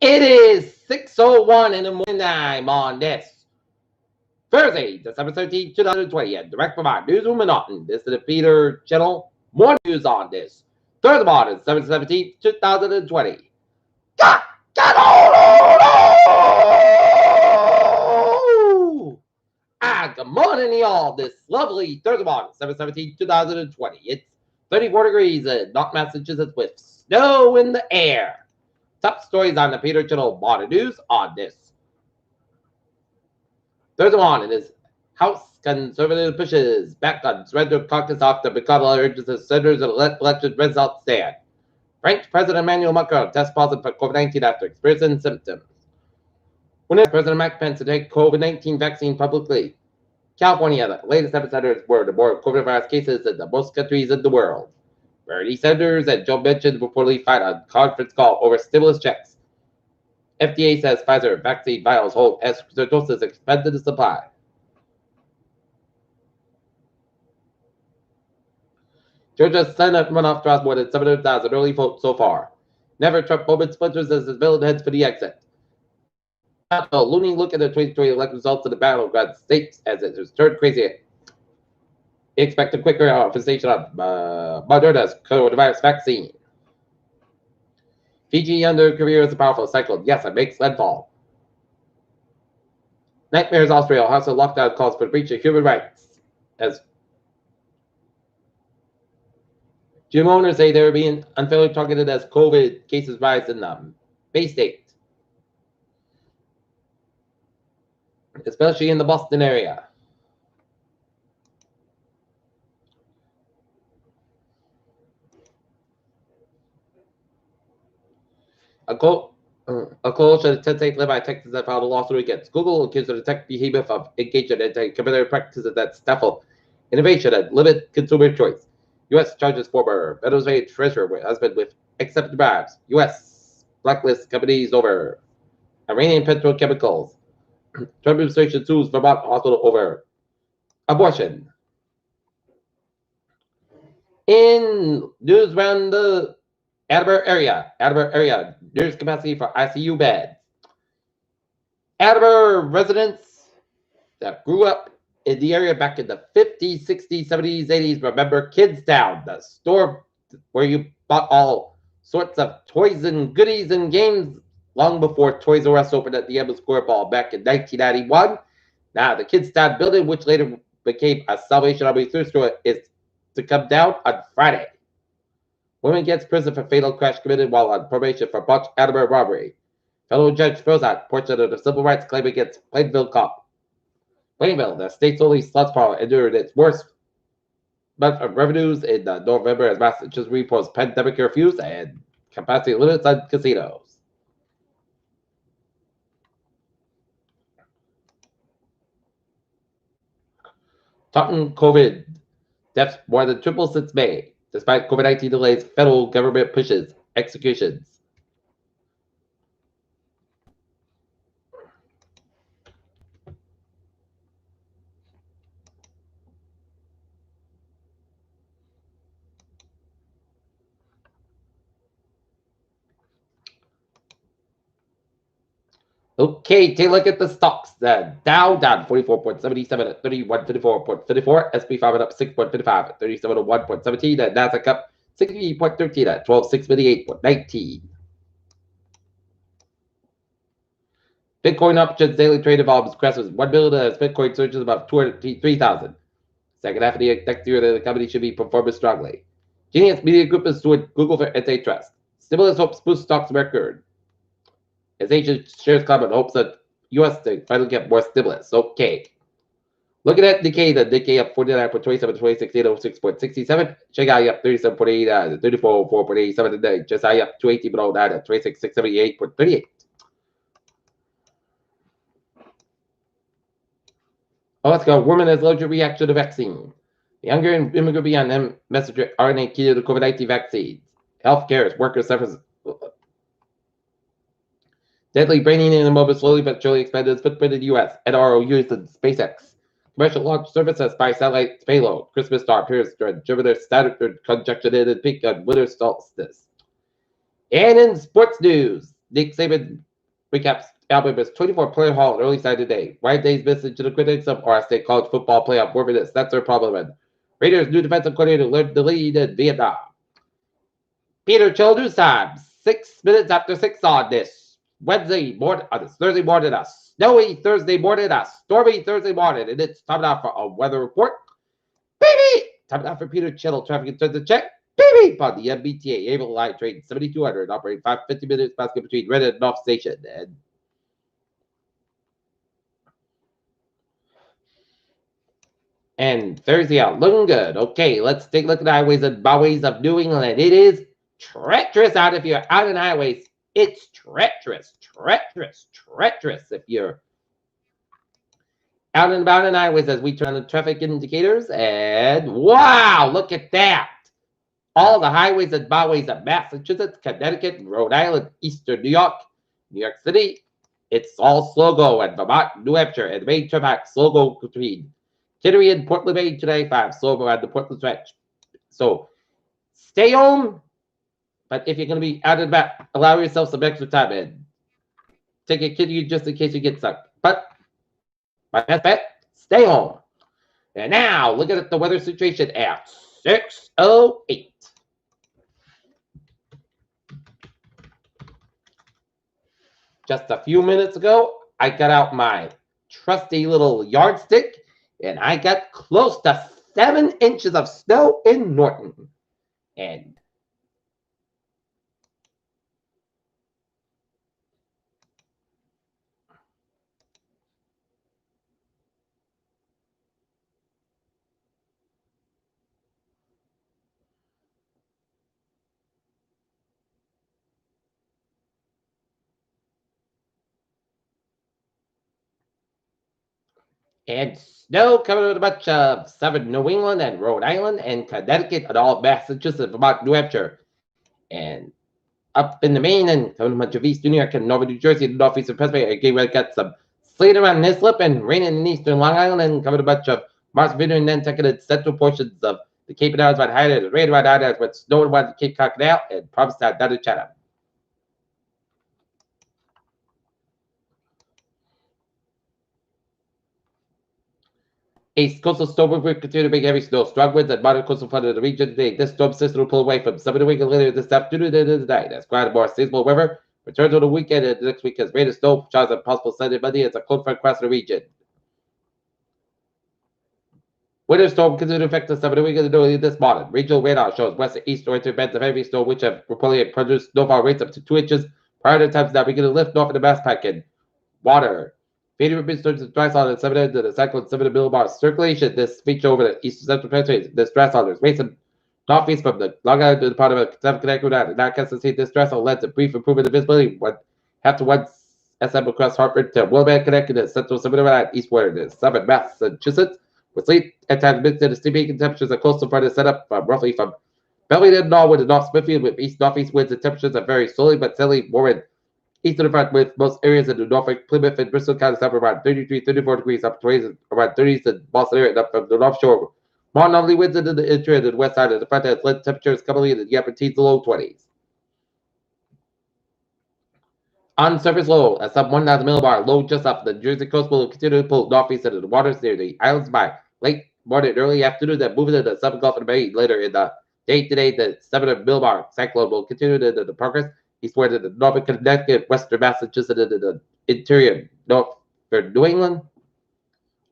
It is 6:01 in the morning time on this Thursday, December 13th, 2020, and direct from our newsroom in Austin. This is the Peter Channel. More news on this Thursday morning, December 17th, 2020. God, good morning, y'all. This lovely Thursday morning, December 17th, 2020. It's 34 degrees in North Massachusetts with snow in the air. Top stories on the Peter Channel Morning News on this Thursday morning is House conservative pushes back on surrender caucus after McConnell urges the senators to let election results stand. French President Emmanuel Macron tests positive for COVID-19 after experiencing symptoms. When President Mike Pence to take COVID-19 vaccine publicly. California, the latest epicenters were the more coronavirus cases in the most countries in the world. Bernie Sanders and Joe Manchin reportedly fight on conference call over stimulus checks. FDA says Pfizer vaccine vials hold as doses expanded the supply. Georgia's Senate runoff draws more than 700,000 early votes so far. Never Trump moment splinters as his villain heads for the exit. Now, a looming look at the 2020 election results in the battleground states as it has turned crazy. Expect a quicker manifestation on Moderna's coronavirus vaccine. Fiji under career is a powerful cyclone. Yes, it makes landfall. Nightmares Austria. House of lockdown calls for breach of human rights. As gym owners say they're being unfairly targeted as COVID cases rise in the Bay State, especially in the Boston area. A coalition of 10 states led by Texas that filed a lawsuit against Google, accused of the tech behemoth of engaging in anti-competitive practices that stifle innovation and limit consumer choice. U.S. charges former Venezuelan treasurer husband with accepted bribes. U.S. blacklists companies over Iranian petrochemicals. Trump administration sues Vermont hospital over abortion. In news around the Attleboro area, there's capacity for ICU beds. Attleboro residents that grew up in the area back in the 50s, 60s, 70s, 80s remember Kids Town, the store where you bought all sorts of toys and goodies and games long before Toys R Us opened at the Emma Square Mall back in 1991. Now, the Kids Town building, which later became a Salvation Army thrift store, is to come down on Friday. Woman gets prison for fatal crash committed while on probation for botched Attleboro robbery. Federal judge throws out portion of the civil rights claim against Plainville cop. Plainville, the state's only sluts parlor, endured its worst month of revenues in November as Massachusetts reports pandemic curfews and capacity limits on casinos. Taunton COVID deaths more than triple since May. Despite COVID-19 delays, federal government pushes executions. Okay, take a look at the stocks. The Dow down 44.77 at 3154.54. SP 500 up 6.55 at 3701.17. The Nasdaq up 60.13 at 12658.19. Bitcoin options daily trade volumes crosses 1 million as Bitcoin surges above 203,000. Second half of the next year, the company should be performing strongly. Genius Media Group is suing Google for antitrust. Stimulus hopes boost stocks record. As Asian shares climb in hopes that U.S. to finally get more stimulus. Okay. Looking at Nikkei, the Nikkei up 49.27 to 26,806.67. Shanghai up 37.89 to 34.87 today. Shanghai up 218.09 to 26,678.38. Oh, let's go. Women has larger reaction to vaccine. The younger immigrant beyond messenger RNA key to the COVID-19 vaccines. Healthcare workers suffers deadly brain in the moment slowly but surely expanded its footprint in the U.S. NRO used in SpaceX. Commercial launch services by satellite payload. Christmas star appears during Jupiter Saturn conjunction in peak on winter solstice. And in sports news, Nick Saban Recaps Alabama's 24-player haul in early Saturday. Wide day's message to the critics of our state college football playoff worthiness. That's their problem. And Raiders' new defensive coordinator led the lead in Vietnam. Peter Childers time. 6 minutes after 6 on this Thursday morning, a snowy Thursday morning, a stormy Thursday morning, and it's time now for a weather report. Baby! Time now for Peter Chittle, traffic and transit check. Baby! On the MBTA, Able Line train 7200, operating 550 minutes basket between Red and North Station. And Thursday out, looking good. Okay, let's take a look at the highways and byways of New England. It is treacherous out if you're out on highways. It's treacherous. If you're out and about on highways as we turn on the traffic indicators. And wow, look at that. All the highways and byways of Massachusetts, Connecticut, Rhode Island, Eastern New York City. It's all slow go, and Vermont, New Hampshire, and the main traffic slow go between Kittery and Portland, Maine, 295, slow go around the Portland stretch. So stay home, but if you're going to be out and about, allow yourself some extra time and take a kid just in case you get stuck. But my best bet, stay home. And now, look at the weather situation at 6:08. Just a few minutes ago, I got out my trusty little yardstick, and I got close to 7 inches of snow in Norton. And snow coming with a bunch of southern New England and Rhode Island and Connecticut and all Massachusetts, Vermont, New Hampshire. And up in the Maine and coming a bunch of eastern New York and northern New Jersey and northeastern Pennsylvania. Again, we got some sleet around Nislip and rain in eastern Long Island and coming a bunch of Martha's Vineyard and Nantucket central portions of the Cape and Islands by Hyde, rain around Islands with snow around the Cape Cod Canal and Provincetown down to Chatham. A coastal storm will continue to bring heavy snow, strong winds, and moderate coastal flooding in the region today. This storm system will pull away from southern New England later this afternoon and into the night. As quiet and more seasonal weather returns on the weekend and next week as rain and snow showers and possible Sunday Monday as a cold front across the region. Winter storm continues to affect the southern New England this morning. Regional radar shows west and east northern bands of heavy snow, which have reportedly produced snowfall rates up to 2 inches prior to times now beginning to lift north of the mass pack in water. Fading remains towards the dry solid at 7 ends of the cyclone 7 millibars circulation. This feature over the eastern central Pennsylvania. This dry solid is racing northeast from the Long Island to the part of the Southern Connecticut and now cast to see this dry solid led to brief improvement in visibility. Half to 1 SM across Hartford to Wilmette, Connecticut, and central 7 eastward to southern Massachusetts. With sleet at times mixed into steeping temperatures at coastal part is set up roughly from Bellingham to Norwood to North Smithfield with east northeast winds and temperatures that vary slowly but steadily warming east of the front with most areas in the Norfolk, Plymouth, and Bristol counties up around 33, 34 degrees, up to around 30s in Boston area and up from the North Shore. More northerly winds into the interior and the west side of the front has led temperatures commonly in the upper teens to low 20s. On surface low, at sub 1,000 millibar, low just off the Jersey coast will continue to pull northeast into the waters near the islands by late morning, early afternoon, then moving into the southern Gulf of Maine later in the day today. The 7 millibar cyclone will continue to the progress eastward in the northern Connecticut, western Massachusetts, and the interior northern New England.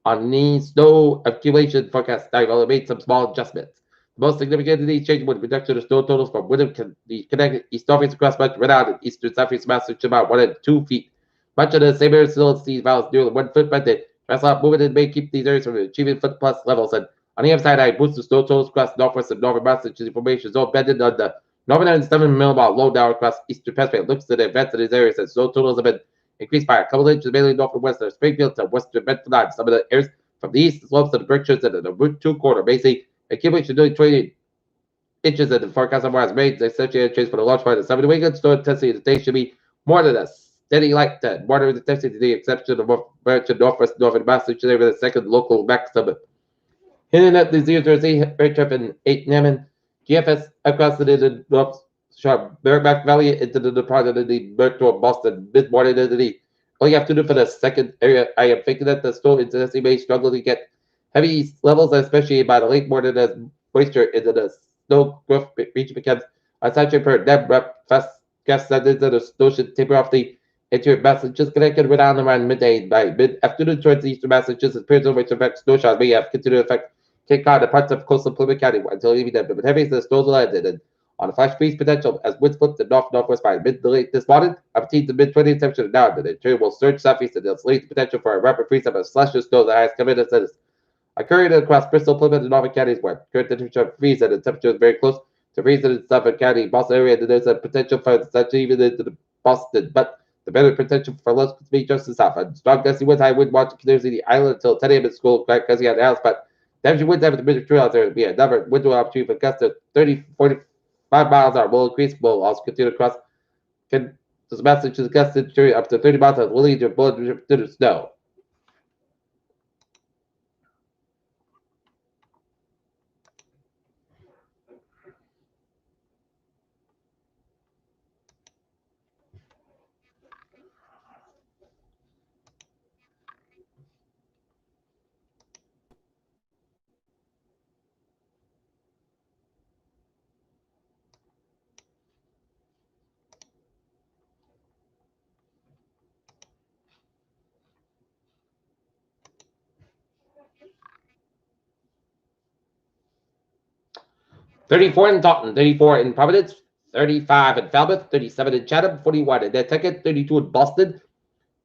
On the snow accumulation forecast, I will made some small adjustments. The most significant of these changes was reduction of snow totals from within the Connecticut east northeast across much Rhode Island and eastern southeast Massachusetts about 1 and 2 feet. Much of the same area still sees valleys nearly 1 foot, but the Dress-off movement and may keep these areas from achieving foot plus levels. And on the other side, I boost the snow totals across northwest and northern Massachusetts formation zone bending on the northern and 7 millibar low down across eastern Pennsylvania. Looks to the events in these areas and snow totals have been increased by a couple inches, mainly north and west of Springfield to western Medford. Some of the areas from the east slopes to the Berkshires and the Route 2 corridor may see accumulation nearly 20 inches in the forecast of where rains associated change for the large part of the southern New England. Snow intensity today should be more than a steady light to moderate intensity to the exception of northwest northern Massachusetts with a second local maximum. Hitting at the New Jersey, very tough in 8 Nemen, GFS across the North sharp bareback valley into the deposit of the Berk toward Boston mid morning into the. All you have to do for the second area, I am thinking that the snow intensity may struggle to get heavy levels, especially by the late morning as moisture into the snow growth region becomes unsaturated per depth rep fast gas that into the snow should taper off the interior Massachusetts connected around midday by mid-afternoon towards eastern Massachusetts. Periods of which affect snow showers may have continued effect Cape Cod and parts of coastal Plymouth County until evening, but heavy as the snows landed and on a flash freeze potential as winds flip the northwest by mid to late this morning. Up to the mid 20s temperature now, and the interior will surge southeast and they'll lead the potential for a rapid freeze up of slush or snow that has come in as occurring across Bristol, Plymouth, and Norfolk counties where current temperature freeze and the temperature is very close to freezing in Suffolk County, Boston area, and there's a potential for such even into the Boston, but the better potential for lows could be just the south. And strong gusty winds, high wind watch continues in the island until 10 a.m. at school, quite gusty on the house, but damage winds have the mid trails there will be another window opportunity for gusts of 30, 45 miles an hour will increase, will also continue across Massachusetts gusts up to 30 miles an hour will lead to blood to the snow. $34 in Taunton, $34 in Providence, $35 in Falmouth, $37 in Chatham, $41 in Nantucket, $32 in Boston.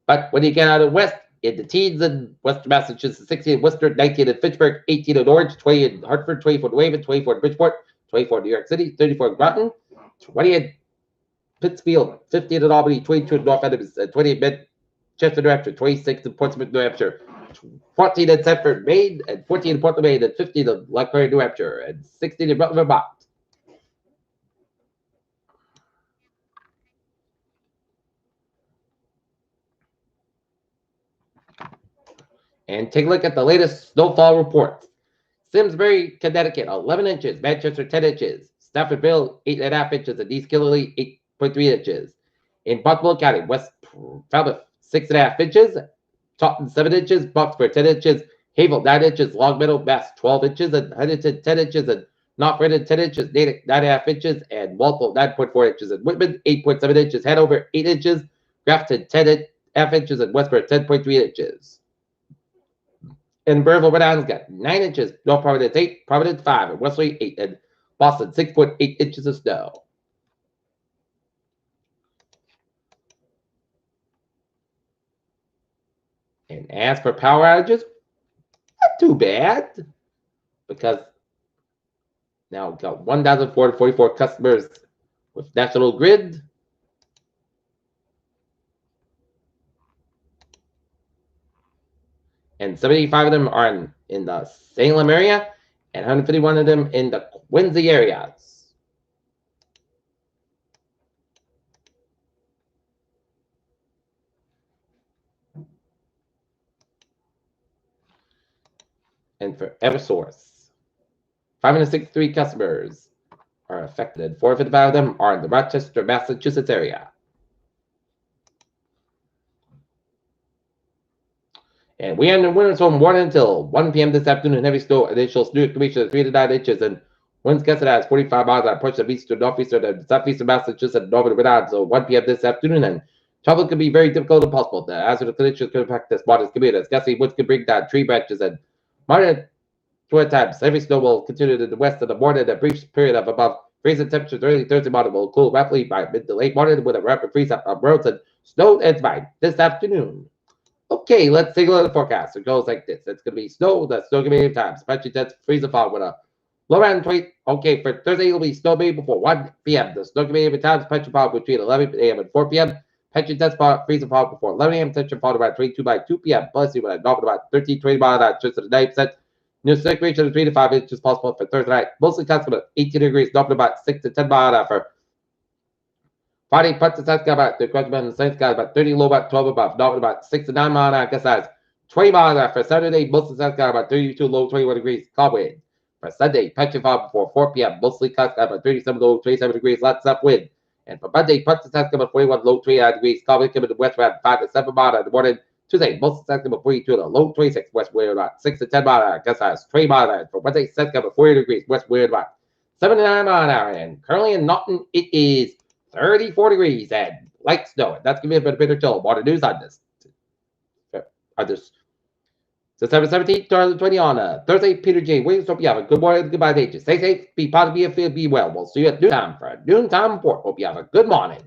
But when you get out of west, in the teens in Western Massachusetts, 16 in Worcester, 19 in Fitchburg, 18 in Orange, 20 in Hartford, 24 in Waven, 24 in Bridgeport, 24 in New York City, 34 in Groton, 20 in Pittsfield, 15 in Albany, 22 in North Adams, 20 in Manchester, New Hampshire, 26 in Portsmouth, New Hampshire, 14 in Sanford, Maine, and 14 in Portland, Maine, and 15 in Lockport, New Hampshire, and 16 in Rutland, Vermont. And take a look at the latest snowfall reports. Simsbury, Connecticut, 11 inches. Manchester, 10 inches. Staffordville, 8.5 inches. And East Killarney, 8.3 inches. In Baltimore County, West Falmouth, 6.5 inches. Taunton, 7 inches. Boxford, 10 inches. Havel, 9 inches. Longmeadow, Mass, 12 inches. And Huntington, 10 inches. And North 10 inches. Natick, 9.5 inches. And Walpole, 9.4 inches. And Whitman, 8.7 inches. Hanover, 8 inches. Grafton, 10.5 inches. And Westport, 10.3 inches. And Burville, Rhode Island's got 9 inches. North Providence, 8. Providence, 5. And Wesley, 8. And Boston, 6.8 inches of snow. And as for power outages, not too bad. Because now we've got 1,444 customers with National Grid. And 75 of them are in the Salem area, and 151 of them in the Quincy areas. And for Eversource, 563 customers are affected. 455 of them are in the Rochester, Massachusetts area. And we are in the winter storm warning until 1 p.m. this afternoon. Heavy snow, initial snow accumulation of 3 to 9 inches, and winds gusted at 45 miles an hour, approach of east to northeastern and southeastern Massachusetts and northern Rhode Island. So 1 p.m. this afternoon, and travel could be very difficult and possible. The hazard of conditions could affect the smallest commuters. Gusty winds could bring down tree branches and moderate toward times. Heavy snow will continue to the west in the morning. A brief period of above freezing temperatures early Thursday morning will cool rapidly by mid to late morning with a rapid freeze up on roads and snow ends by this afternoon. Okay, let's take a look at the forecast. It goes like this. It's going to be snow. The snow going to be times. Patchy temps, freeze and fall with a low around 20. Okay, for Thursday, it'll be snow maybe before 1 p.m. The snow going to be times. Patchy fall between 11 a.m. and 4 p.m. Patchy temps, freeze and fall before 11 a.m. Temperature fall about 22 by 2 p.m. Plus, you would have about 13, 20 miles an hour. Just at 9%. New circulation of 3 to 5 inches possible for Thursday night. Mostly clouds 18 degrees, north about 6 to 10 miles an hour for Friday, parts of the sky about the crunch about the same sky about 30, low about 12 above, north about 6 to 9 miles an hour, gust size 20 miles an hour for Saturday, most of the sky about 32, low 21 degrees, calm wind. For Sunday, Petra Farm before 4 p.m. Mostly clouds, about 37 low, 27 degrees, lots of wind. And for Monday, Punta South about 41 low, 29 degrees, calming coming to west around 5 to 7 miles in the morning. Tuesday, most South about 42 to low 26, west wind about 6 to 10 miles an hour. Guess that's 3 miles an hour. For Wednesday, South about 40 degrees, west wind about 7 to 9 miles an hour. And currently in Naughton, it is 34 degrees and light snow. And that's giving me a bit of chill. Water news on this. September 17th, 2020 on Thursday. Peter J. Wiggins. Hope you have a good morning. Goodbye, day. Stay safe, be positive, be well. We'll see you at noontime for a noontime report. Hope you have a good morning.